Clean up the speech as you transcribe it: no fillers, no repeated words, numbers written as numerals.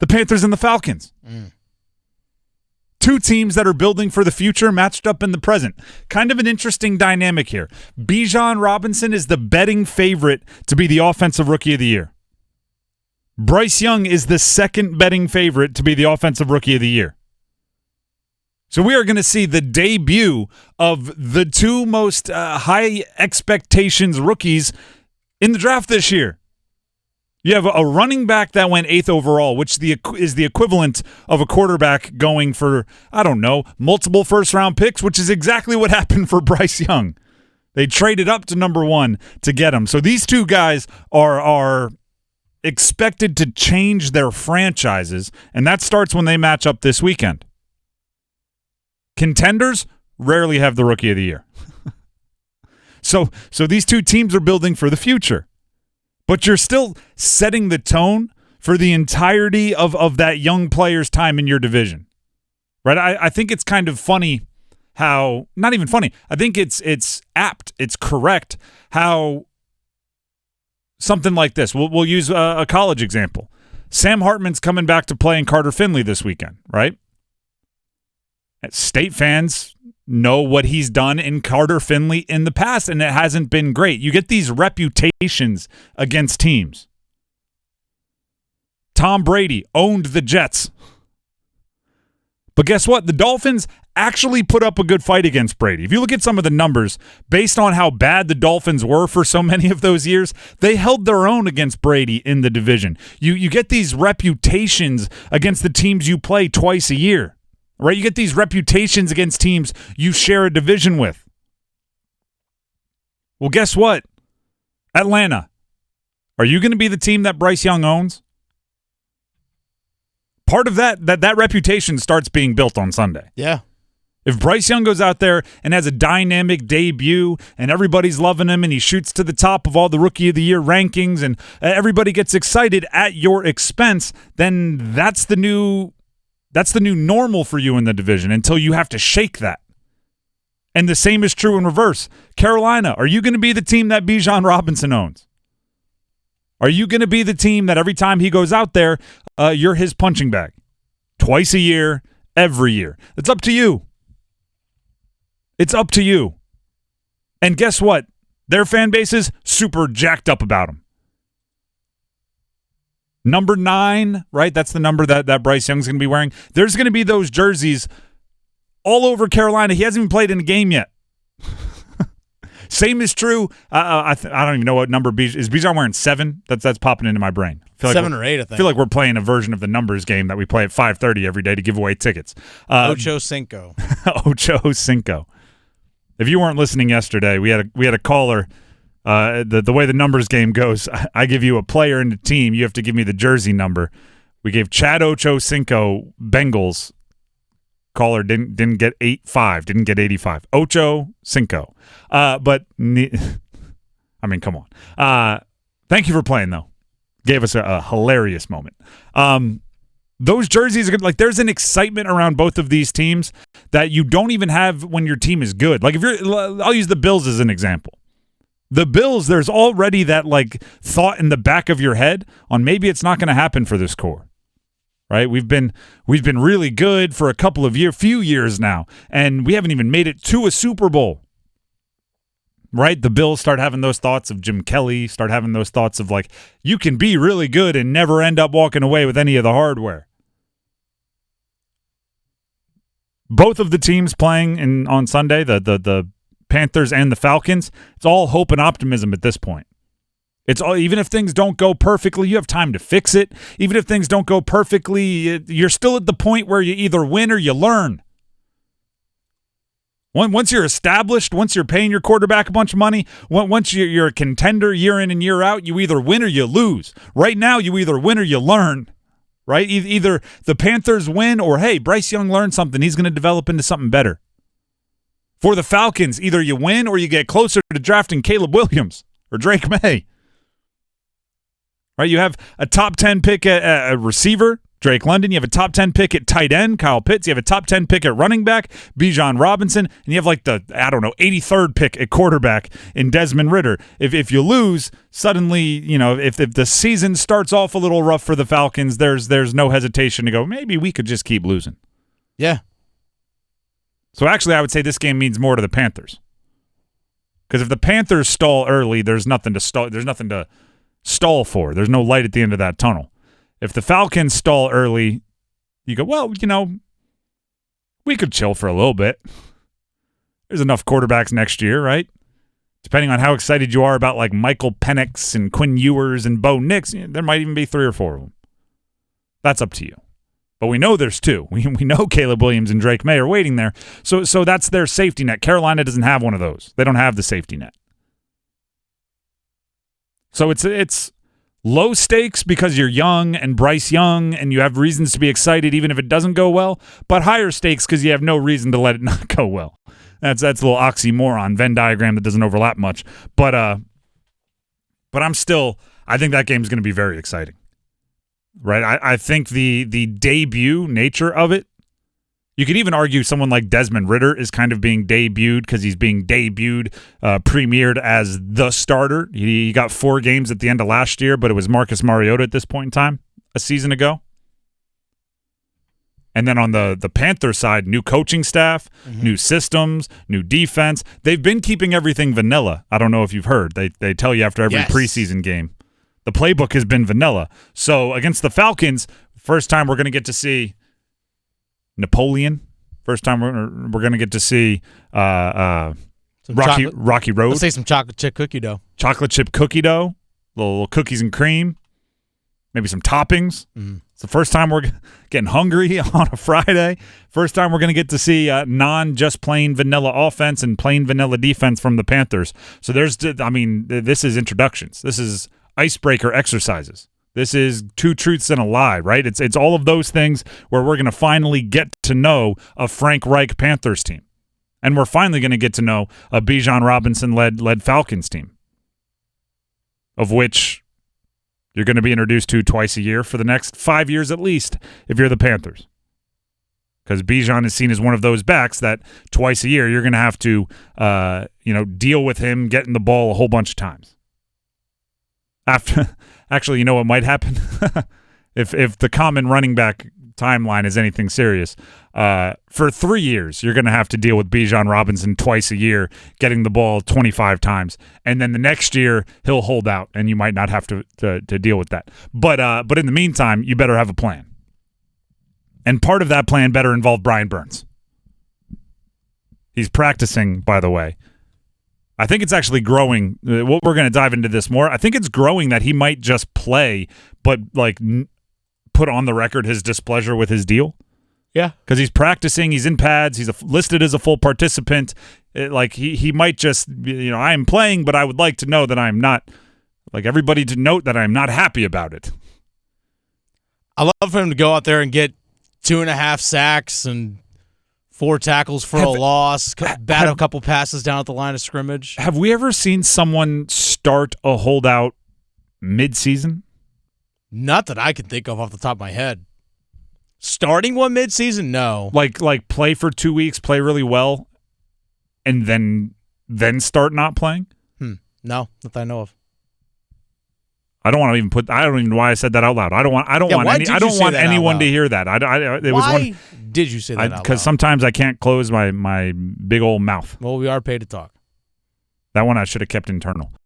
The Panthers and the Falcons. Two teams that are building for the future matched up in the present. Kind of an interesting dynamic here. Bijan Robinson is the betting favorite to be the Offensive Rookie of the Year. Bryce Young is the second betting favorite to be the Offensive Rookie of the Year. So we are going to see the debut of the two most high expectations rookies in the draft this year. You have a running back that went 8th overall, which is the equivalent of a quarterback going for, I don't know, multiple first-round picks, which is exactly what happened for Bryce Young. They traded up to number 1 to get him. So these two guys are expected to change their franchises, and that starts when they match up this weekend. Contenders rarely have the Rookie of the Year. So these two teams are building for the future. But you're still setting the tone for the entirety of that young player's time in your division. Right? I think it's kind of funny how, not even funny, I think it's apt, it's correct how something like this, we'll use a college example. Sam Hartman's coming back to play in Carter Finley this weekend, right? State fans know what he's done in Carter Finley in the past, and it hasn't been great. You get these reputations against teams. Tom Brady owned the Jets. But guess what? The Dolphins actually put up a good fight against Brady. If you look at some of the numbers, based on how bad the Dolphins were for so many of those years, they held their own against Brady in the division. You get these reputations against the teams you play twice a year. Right? You get these reputations against teams you share a division with. Well, guess what? Atlanta. Are you going to be the team that Bryce Young owns? Part of that reputation starts being built on Sunday. Yeah. If Bryce Young goes out there and has a dynamic debut and everybody's loving him and he shoots to the top of all the Rookie of the Year rankings and everybody gets excited at your expense, then that's the new normal for you in the division until you have to shake that. And the same is true in reverse. Carolina, are you going to be the team that Bijan Robinson owns? Are you going to be the team that every time he goes out there, you're his punching bag? Twice a year, every year. It's up to you. It's up to you. And guess what? Their fan base is super jacked up about him. Number 9, right? That's the number that Bryce Young's going to be wearing. There's going to be those jerseys all over Carolina. He hasn't even played in a game yet. Same is true. I don't even know what number is Bijan wearing. 7? That's popping into my brain. I feel 7 or 8, I think. I feel like we're playing a version of the numbers game that we play at 5:30 every day to give away tickets. Ocho Cinco. Ocho Cinco. If you weren't listening yesterday, we had a caller. The way the numbers game goes, I give you a player and a team. You have to give me the jersey number. We gave Chad Ocho Cinco Bengals. Caller didn't get 85, didn't get 85. Ocho Cinco. But I mean, come on. Thank you for playing though. Gave us a hilarious moment. Those jerseys are good. Like, there's an excitement around both of these teams that you don't even have when your team is good. Like, I'll use the Bills as an example. The Bills, there's already that like thought in the back of your head on maybe it's not going to happen for this core, right? We've been really good for a few years now, and we haven't even made it to a Super Bowl, right? The Bills start having those thoughts of Jim Kelly, start having those thoughts of like, you can be really good and never end up walking away with any of the hardware. Both of the teams playing on Sunday, the Panthers and the Falcons, it's all hope and optimism at this point. It's all, even if things don't go perfectly, you have time to fix it. Even if things don't go perfectly, you're still at the point where you either win or you learn. Once you're established, once you're paying your quarterback a bunch of money, once you're a contender year in and year out, you either win or you lose. Right now, you either win or you learn. Right? Either the Panthers win or, hey, Bryce Young learned something. He's going to develop into something better. For the Falcons, either you win or you get closer to drafting Caleb Williams or Drake May. Right? You have a top 10 pick at a receiver Drake London. You have a top 10 pick at tight end, Kyle Pitts. You have a top 10 pick at running back, Bijan Robinson. And you have like the, 83rd pick at quarterback in Desmond Ridder. If you lose, suddenly, if the season starts off a little rough for the Falcons, there's no hesitation to go, maybe we could just keep losing. Yeah. So actually, I would say this game means more to the Panthers. Because if the Panthers stall early, there's nothing to stall for. There's no light at the end of that tunnel. If the Falcons stall early, you go, well, we could chill for a little bit. There's enough quarterbacks next year, right? Depending on how excited you are about like Michael Penix and Quinn Ewers and Bo Nix, there might even be 3 or 4 of them. That's up to you. But we know there's 2. We know Caleb Williams and Drake May are waiting there. So that's their safety net. Carolina doesn't have one of those. They don't have the safety net. So it's low stakes because you're young and Bryce Young and you have reasons to be excited even if it doesn't go well, but higher stakes because you have no reason to let it not go well. That's a little oxymoron, Venn diagram that doesn't overlap much. But I think that game's going to be very exciting. Right? I think the debut nature of it, you could even argue someone like Desmond Ridder is kind of being debuted because he's being premiered as the starter. He got 4 games at the end of last year, but it was Marcus Mariota at this point in time, a season ago. And then on the Panther side, new coaching staff, new systems, new defense. They've been keeping everything vanilla. I don't know if you've heard. They tell you after every preseason game. The playbook has been vanilla. So against the Falcons, first time we're going to get to see Napoleon. First time we're going to get to see Rocky Road. Let's say some chocolate chip cookie dough. Chocolate chip cookie dough, little cookies and cream, maybe some toppings. It's the first time we're getting hungry on a Friday. First time we're going to get to see just plain vanilla offense and plain vanilla defense from the Panthers. So this is introductions. This is icebreaker exercises. This is 2 truths and a lie, right? It's all of those things where we're going to finally get to know a Frank Reich Panthers team. And we're finally going to get to know a Bijan Robinson-led Falcons team, of which you're going to be introduced to twice a year for the next 5 years at least if you're the Panthers. Because Bijan is seen as one of those backs that twice a year you're going to have to deal with him getting the ball a whole bunch of times. Actually, you know what might happen? if the common running back timeline is anything serious, for 3 years, you're going to have to deal with Bijan Robinson twice a year, getting the ball 25 times. And then the next year, he'll hold out, and you might not have to deal with that. But in the meantime, you better have a plan. And part of that plan better involve Brian Burns. He's practicing, by the way. I think it's actually growing. We're going to dive into this more. I think it's growing that he might just play, but put on the record his displeasure with his deal. Yeah. Because he's practicing, he's in pads, he's listed as a full participant. He might just, I am playing, but I would like to know that I'm not, everybody to note that I'm not happy about it. I love for him to go out there and get 2.5 sacks and 4 tackles for a loss, bat a couple passes down at the line of scrimmage. Have we ever seen someone start a holdout mid-season? Not that I can think of off the top of my head. Starting one mid-season? No. Like play for 2 weeks, play really well, and then start not playing? No, not that I know of. I don't want to even I don't even know why I said that out loud. I don't want anyone to hear that. Why did you say that out loud? Because sometimes I can't close my big old mouth. Well, we are paid to talk. That one I should have kept internal.